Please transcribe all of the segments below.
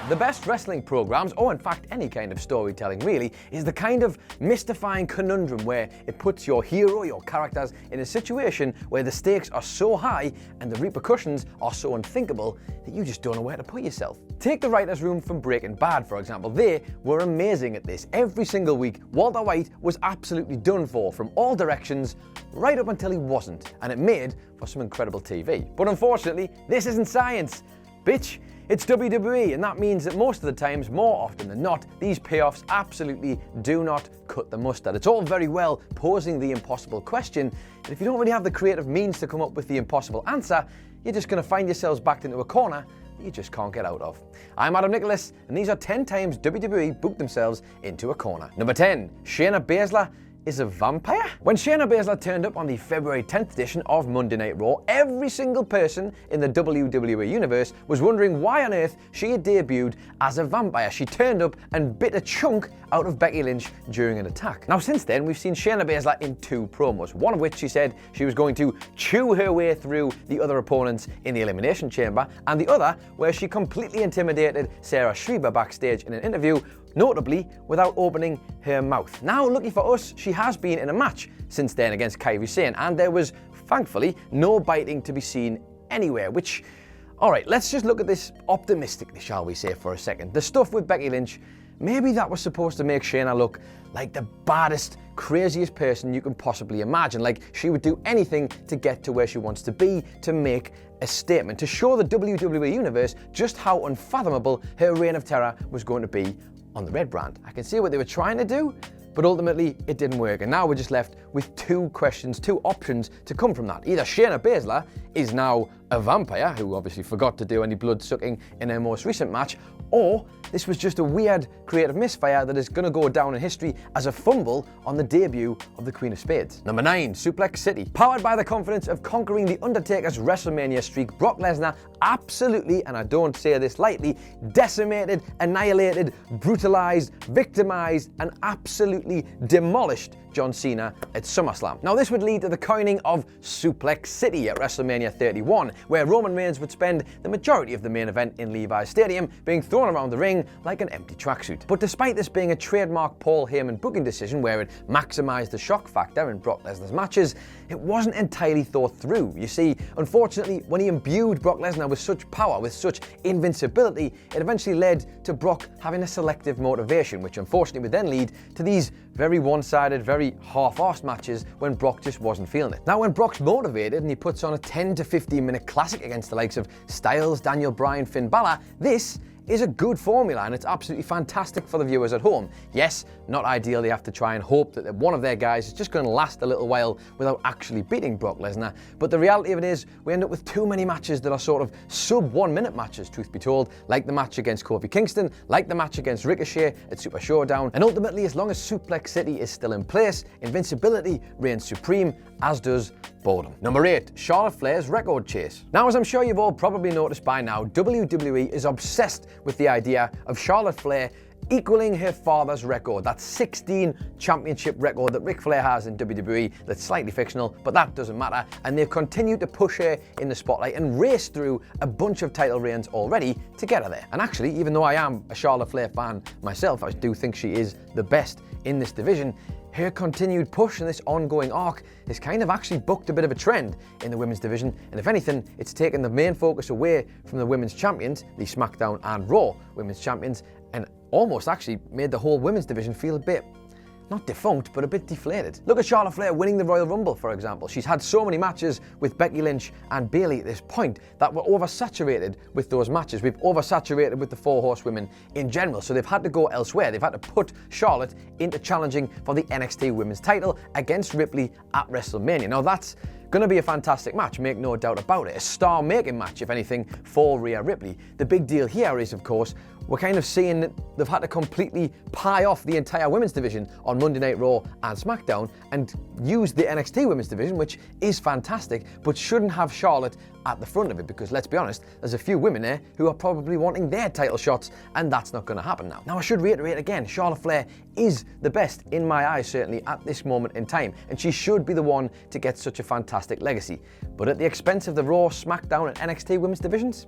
The best wrestling programs, or in fact any kind of storytelling really, is the kind of mystifying conundrum where it puts your hero, your characters, in a situation where the stakes are so high and the repercussions are so unthinkable that you just don't know where to put yourself. Take the writer's room from Breaking Bad, for example. They were amazing at this. Every single week, Walter White was absolutely done for from all directions, right up until he wasn't, and it made for some incredible TV. But unfortunately, this isn't science. Bitch, it's WWE, and that means that most of the times, more often than not, these payoffs absolutely do not cut the mustard. It's all very well posing the impossible question, and if you don't really have the creative means to come up with the impossible answer, you're just going to find yourselves backed into a corner that you just can't get out of. I'm Adam Nicholas, and these are 10 times WWE booked themselves into a corner. Number 10, Shayna Baszler is a vampire? When Shayna Baszler turned up on the February 10th edition of Monday Night Raw, every single person in the WWE universe was wondering why on earth she had debuted as a vampire. She turned up and bit a chunk out of Becky Lynch during an attack. Now since then, we've seen Shayna Baszler in 2 promos, one of which she said she was going to chew her way through the other opponents in the Elimination Chamber, and the other where she completely intimidated Sarah Schreiber backstage in an interview, notably without opening her mouth. Now, lucky for us, she has been in a match since then against Kairi Sane, and there was, thankfully, no biting to be seen anywhere, which, alright, let's just look at this optimistically, shall we say, for a second. The stuff with Becky Lynch, maybe that was supposed to make Shayna look like the baddest, craziest person you can possibly imagine, like she would do anything to get to where she wants to be, to make a statement, to show the WWE Universe just how unfathomable her reign of terror was going to be on the red brand. I can see what they were trying to do, but ultimately it didn't work, and now we're just left with 2 questions, 2 options to come from that. Either Shayna Baszler is now a vampire, who obviously forgot to do any blood sucking in her most recent match, or this was just a weird creative misfire that is going to go down in history as a fumble on the debut of the Queen of Spades. Number 9, Suplex City. Powered by the confidence of conquering the Undertaker's WrestleMania streak, Brock Lesnar absolutely, and I don't say this lightly, decimated, annihilated, brutalized, victimized, and absolutely demolished John Cena at SummerSlam. Now this would lead to the coining of Suplex City at WrestleMania 31, where Roman Reigns would spend the majority of the main event in Levi's Stadium being thrown around the ring like an empty tracksuit. But despite this being a trademark Paul Heyman booking decision where it maximised the shock factor in Brock Lesnar's matches, it wasn't entirely thought through. You see, unfortunately, when he imbued Brock Lesnar with such power, with such invincibility, it eventually led to Brock having a selective motivation, which unfortunately would then lead to these very one-sided, very half-arsed matches when Brock just wasn't feeling it. Now when Brock's motivated and he puts on a 10 to 15 minute classic against the likes of Styles, Daniel Bryan, Finn Balor, this is a good formula and it's absolutely fantastic for the viewers at home. Yes, not ideal, they have to try and hope that one of their guys is just going to last a little while without actually beating Brock Lesnar, but the reality of it is we end up with too many matches that are sort of sub 1 minute matches, truth be told, like the match against Kofi Kingston, like the match against Ricochet at Super Showdown, and ultimately as long as Suplex City is still in place, invincibility reigns supreme, as does boredom. Number 8, Charlotte Flair's record chase. Now, as I'm sure you've all probably noticed by now, WWE is obsessed with the idea of Charlotte Flair equaling her father's record, that 16 championship record that Ric Flair has in WWE. That's slightly fictional, but that doesn't matter, and they've continued to push her in the spotlight and race through a bunch of title reigns already to get her there. And actually, even though I am a Charlotte Flair fan myself, I do think she is the best in this division. Her continued push and this ongoing arc has kind of actually booked a bit of a trend in the women's division, and if anything, it's taken the main focus away from the women's champions, the SmackDown and Raw women's champions, and almost actually made the whole women's division feel a bit, not defunct, but a bit deflated. Look at Charlotte Flair winning the Royal Rumble, for example. She's had so many matches with Becky Lynch and Bayley at this point that we're oversaturated with those matches. We've oversaturated with the 4 horsewomen in general, so they've had to go elsewhere. They've had to put Charlotte into challenging for the NXT Women's title against Ripley at WrestleMania. Now that's going to be a fantastic match, make no doubt about it. A star-making match, if anything, for Rhea Ripley. The big deal here is, of course, we're kind of seeing that they've had to completely pie off the entire women's division on Monday Night Raw and SmackDown and use the NXT women's division, which is fantastic, but shouldn't have Charlotte at the front of it, because let's be honest, there's a few women there who are probably wanting their title shots, and that's not going to happen now. Now, I should reiterate again, Charlotte Flair is the best in my eyes, certainly at this moment in time, and she should be the one to get such a fantastic legacy. But at the expense of the Raw, SmackDown, and NXT women's divisions,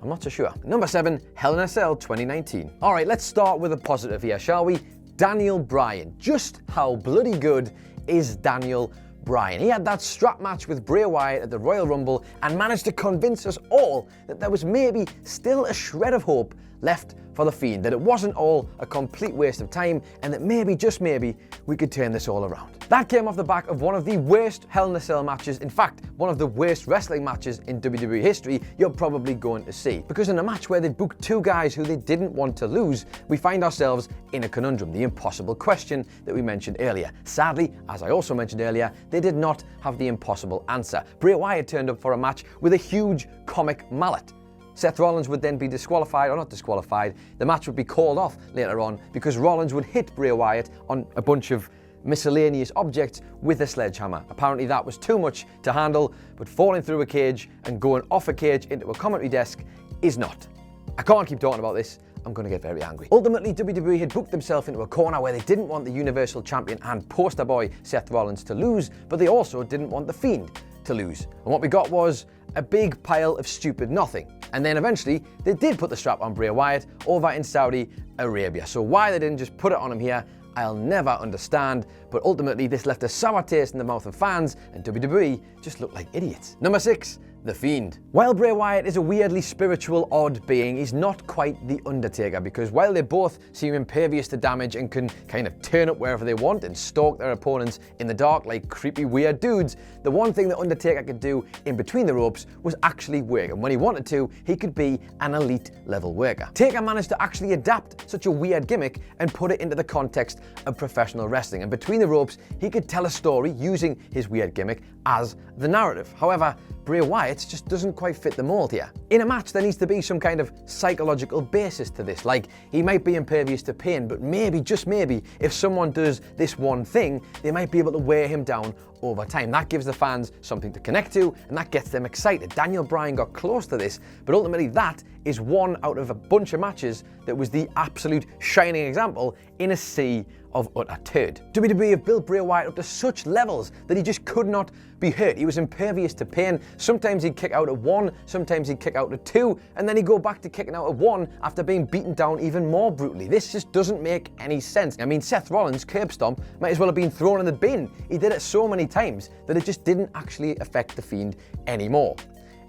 I'm not so sure. Number 7, Hell in a Cell 2019. All right, let's start with a positive here, shall we? Daniel Bryan. Just how bloody good is Daniel Bryan? He had that strap match with Bray Wyatt at the Royal Rumble and managed to convince us all that there was maybe still a shred of hope left for the Fiend, that it wasn't all a complete waste of time, and that maybe, just maybe, we could turn this all around. That came off the back of one of the worst Hell in a Cell matches, in fact, one of the worst wrestling matches in WWE history you're probably going to see. Because in a match where they booked two guys who they didn't want to lose, we find ourselves in a conundrum, the impossible question that we mentioned earlier. Sadly, as I also mentioned earlier, they did not have the impossible answer. Bray Wyatt turned up for a match with a huge comic mallet. Seth Rollins would then be disqualified, or not disqualified, the match would be called off later on because Rollins would hit Bray Wyatt on a bunch of miscellaneous objects with a sledgehammer. Apparently that was too much to handle, but falling through a cage and going off a cage into a commentary desk is not. I can't keep talking about this. I'm going to get very angry. Ultimately, WWE had booked themselves into a corner where they didn't want the Universal Champion and poster boy Seth Rollins to lose, but they also didn't want the Fiend to lose. And what we got was a big pile of stupid nothing. And then eventually, they did put the strap on Bray Wyatt over in Saudi Arabia. So why they didn't just put it on him here, I'll never understand, but ultimately this left a sour taste in the mouth of fans, and WWE just looked like idiots. Number 6, The Fiend. While Bray Wyatt is a weirdly spiritual, odd being, he's not quite the Undertaker, because while they both seem impervious to damage and can kind of turn up wherever they want and stalk their opponents in the dark like creepy, weird dudes, the one thing the Undertaker could do in between the ropes was actually work, and when he wanted to, he could be an elite level worker. Taker managed to actually adapt such a weird gimmick and put it into the context of professional wrestling, and between the ropes, he could tell a story using his weird gimmick as the narrative. However, Bray Wyatt just doesn't quite fit the mold here. In a match, there needs to be some kind of psychological basis to this. Like, he might be impervious to pain, but maybe, just maybe, if someone does this one thing, they might be able to wear him down over time. That gives the fans something to connect to, and that gets them excited. Daniel Bryan got close to this, but ultimately that is one out of a bunch of matches that was the absolute shining example in a sea of utter turd. WWE have built Bray Wyatt up to such levels that he just could not be hurt. He was impervious to pain. Sometimes he'd kick out at 1, sometimes he'd kick out at 2, and then he'd go back to kicking out at 1 after being beaten down even more brutally. This just doesn't make any sense. I mean, Seth Rollins' curb stomp might as well have been thrown in the bin. He did it so many times that it just didn't actually affect the Fiend anymore.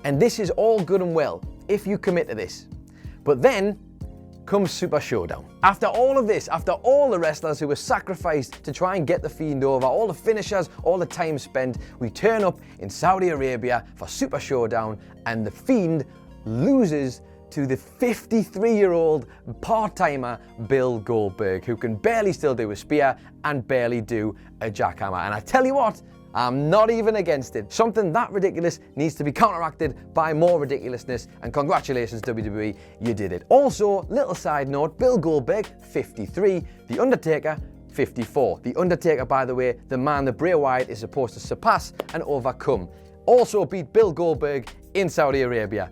And this is all good and well if you commit to this. But then comes Super Showdown. After all of this, after all the wrestlers who were sacrificed to try and get the Fiend over, all the finishers, all the time spent, we turn up in Saudi Arabia for Super Showdown, and the Fiend loses to the 53-year-old part-timer Bill Goldberg, who can barely still do a spear and barely do a jackhammer. And I tell you what, I'm not even against it. Something that ridiculous needs to be counteracted by more ridiculousness, and congratulations WWE, you did it. Also, little side note, Bill Goldberg, 53, The Undertaker, 54. The Undertaker, by the way, the man that Bray Wyatt is supposed to surpass and overcome, also beat Bill Goldberg in Saudi Arabia.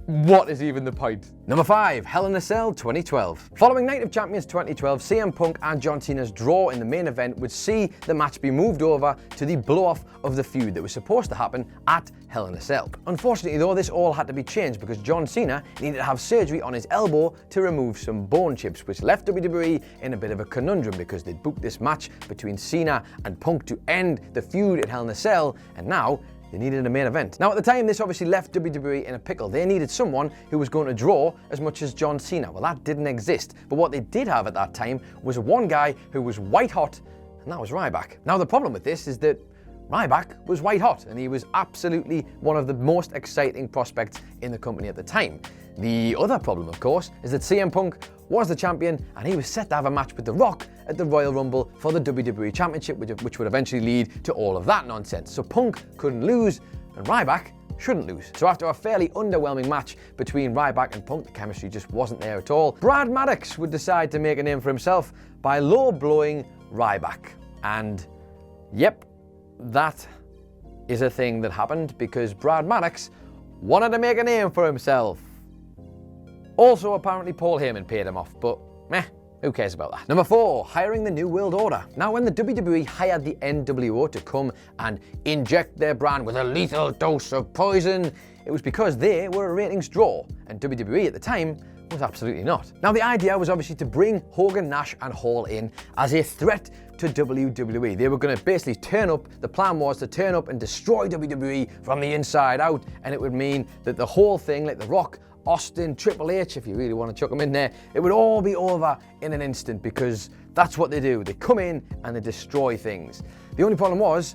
What is even the point? Number 5, Hell in a Cell 2012. Following Night of Champions 2012, CM Punk and John Cena's draw in the main event would see the match be moved over to the blow-off of the feud that was supposed to happen at Hell in a Cell. Unfortunately though, this all had to be changed because John Cena needed to have surgery on his elbow to remove some bone chips, which left WWE in a bit of a conundrum because they'd booked this match between Cena and Punk to end the feud at Hell in a Cell, and now they needed a main event. Now at the time, this obviously left WWE in a pickle. They needed someone who was going to draw as much as John Cena. Well, that didn't exist. But what they did have at that time was one guy who was white hot, and that was Ryback. Now the problem with this is that Ryback was white hot, and he was absolutely one of the most exciting prospects in the company at the time. The other problem, of course, is that CM Punk was the champion, and he was set to have a match with The Rock at the Royal Rumble for the WWE Championship, which would eventually lead to all of that nonsense. So Punk couldn't lose, and Ryback shouldn't lose. So after a fairly underwhelming match between Ryback and Punk, the chemistry just wasn't there at all, Brad Maddox would decide to make a name for himself by low-blowing Ryback. And yep, that is a thing that happened because Brad Maddox wanted to make a name for himself. Also, apparently Paul Heyman paid him off, but meh, who cares about that? Number 4, hiring the New World Order. Now, when the WWE hired the NWO to come and inject their brand with a lethal dose of poison, it was because they were a ratings draw, and WWE at the time was absolutely not. Now, the idea was obviously to bring Hogan, Nash and Hall in as a threat to WWE. They were going to basically turn up, the plan was to turn up and destroy WWE from the inside out, and it would mean that the whole thing, like The Rock, Austin, Triple H, if you really want to chuck them in there, it would all be over in an instant, because that's what they do. They come in and they destroy things. The only problem was,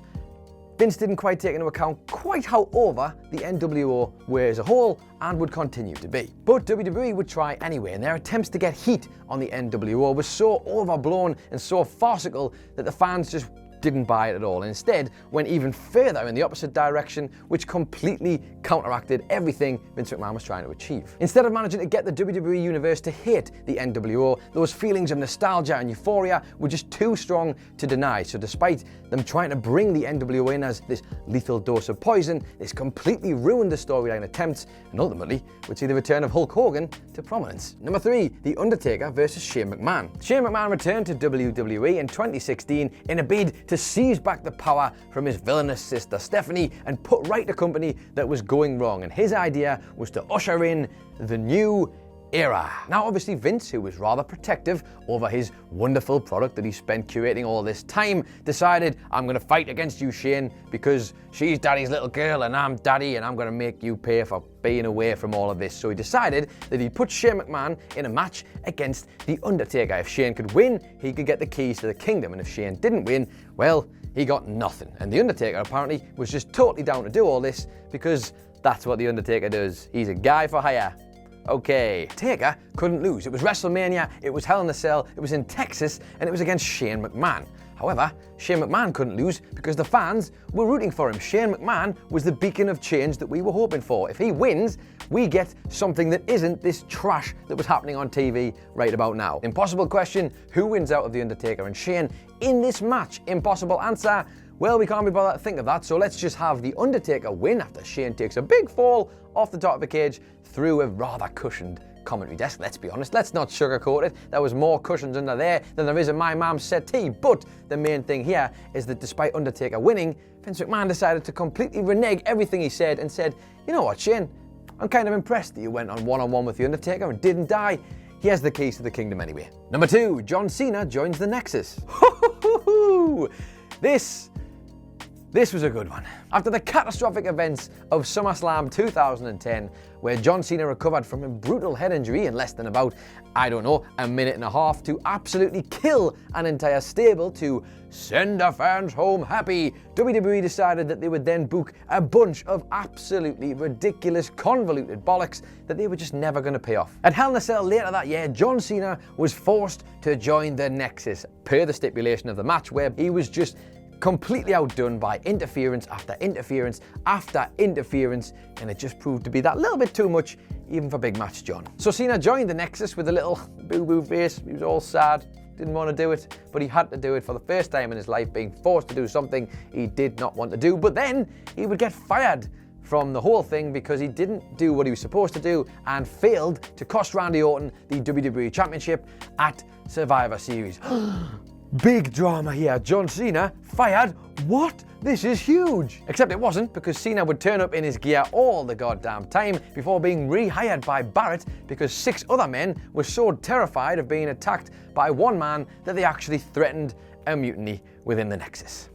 Vince didn't quite take into account quite how over the NWO were as a whole and would continue to be. But WWE would try anyway, and their attempts to get heat on the NWO was so overblown and so farcical that the fans just didn't buy it at all, and instead went even further in the opposite direction, which completely counteracted everything Vince McMahon was trying to achieve. Instead of managing to get the WWE universe to hate the NWO, those feelings of nostalgia and euphoria were just too strong to deny. So despite them trying to bring the NWO in as this lethal dose of poison, this completely ruined the storyline attempts, and ultimately would see the return of Hulk Hogan to prominence. Number 3, The Undertaker versus Shane McMahon. Shane McMahon returned to WWE in 2016 in a bid to seize back the power from his villainous sister Stephanie and put right the company that was going wrong, and his idea was to usher in the new era. Now obviously Vince, who was rather protective over his wonderful product that he spent curating all this time, decided, I'm going to fight against you, Shane, because she's daddy's little girl and I'm daddy, and I'm going to make you pay for being away from all of this. So he decided that he'd put Shane McMahon in a match against The Undertaker. If Shane could win, he could get the keys to the kingdom, and if Shane didn't win, well, he got nothing. And The Undertaker apparently was just totally down to do all this because that's what The Undertaker does. He's a guy for hire. Okay, Taker couldn't lose. It was WrestleMania, it was Hell in a Cell, it was in Texas, and it was against Shane McMahon. However, Shane McMahon couldn't lose because the fans were rooting for him. Shane McMahon was the beacon of change that we were hoping for. If he wins, we get something that isn't this trash that was happening on TV right about now. Impossible question, who wins out of The Undertaker and Shane in this match? Impossible answer. Well, we can't be bothered to think of that, so let's just have The Undertaker win after Shane takes a big fall off the top of the cage through a rather cushioned commentary desk. Let's be honest, let's not sugarcoat it. There was more cushions under there than there is in my mom's settee. But the main thing here is that despite Undertaker winning, Vince McMahon decided to completely renege everything he said and said, you know what, Shane, I'm kind of impressed that you went on one-on-one with The Undertaker and didn't die. He has the keys to the kingdom anyway. Number 2, John Cena joins the Nexus. This was a good one. After the catastrophic events of SummerSlam 2010, where John Cena recovered from a brutal head injury in less than about, I don't know, a minute and a half to absolutely kill an entire stable to send the fans home happy, WWE decided that they would then book a bunch of absolutely ridiculous, convoluted bollocks that they were just never going to pay off. At Hell in a Cell later that year, John Cena was forced to join the Nexus, per the stipulation of the match, where he was just completely outdone by interference after interference after interference, and it just proved to be that little bit too much even for Big Match John. So Cena joined the Nexus with a little boo-boo face. He was all sad, didn't want to do it, but he had to do it for the first time in his life, being forced to do something he did not want to do. But then he would get fired from the whole thing because he didn't do what he was supposed to do and failed to cost Randy Orton the WWE Championship at Survivor Series. Big drama here. John Cena fired? What? This is huge. Except it wasn't, because Cena would turn up in his gear all the goddamn time before being rehired by Barrett because 6 other men were so terrified of being attacked by one man that they actually threatened a mutiny within the Nexus.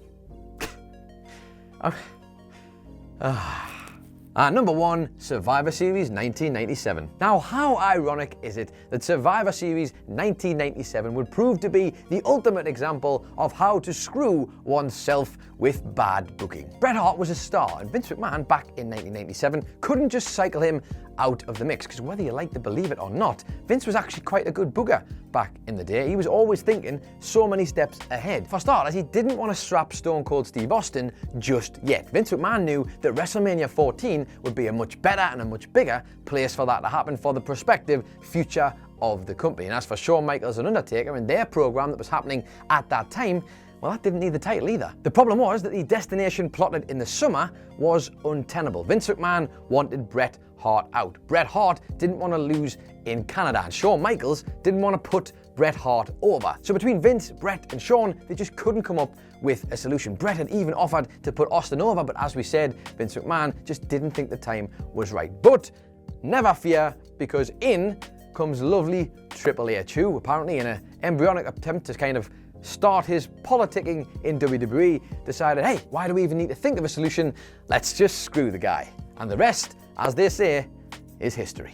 Number 1, Survivor Series 1997. Now, how ironic is it that Survivor Series 1997 would prove to be the ultimate example of how to screw oneself with bad booking? Bret Hart was a star, and Vince McMahon back in 1997 couldn't just cycle him out of the mix, because whether you like to believe it or not, Vince was actually quite a good booker back in the day. He was always thinking so many steps ahead. For starters, he didn't want to strap Stone Cold Steve Austin just yet. Vince McMahon knew that WrestleMania 14 would be a much better and a much bigger place for that to happen for the prospective future of the company. And as for Shawn Michaels and Undertaker and their program that was happening at that time, well, that didn't need the title either. The problem was that the destination plotted in the summer was untenable. Vince McMahon wanted Bret Hart out. Bret Hart didn't want to lose in Canada, and Shawn Michaels didn't want to put Bret Hart over. So between Vince, Bret, and Shawn, they just couldn't come up with a solution. Bret had even offered to put Austin over, but as we said, Vince McMahon just didn't think the time was right. But never fear, because in comes lovely Triple H, who apparently in an embryonic attempt to kind of start his politicking in WWE, decided, hey, why do we even need to think of a solution? Let's just screw the guy. And the rest, as they say, is history.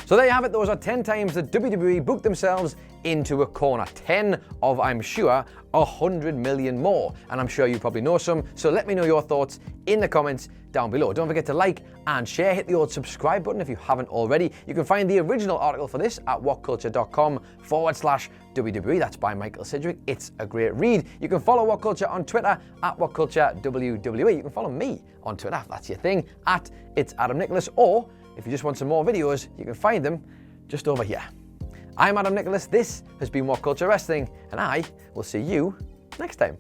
So there you have it. Those are 10 times that WWE booked themselves into a corner. 10 of, I'm sure, 100 million more. And I'm sure you probably know some. So let me know your thoughts in the comments down below. Don't forget to like and share. Hit the old subscribe button if you haven't already. You can find the original article for this at whatculture.com/WWE. That's by Michael Sidgwick. It's a great read. You can follow WhatCulture on Twitter at WhatCultureWWE. You can follow me on Twitter, if that's your thing, at It's Adam Nicholas, or if you just want some more videos, you can find them just over here. I'm Adam Nicholas, this has been WhatCulture Wrestling, and I will see you next time.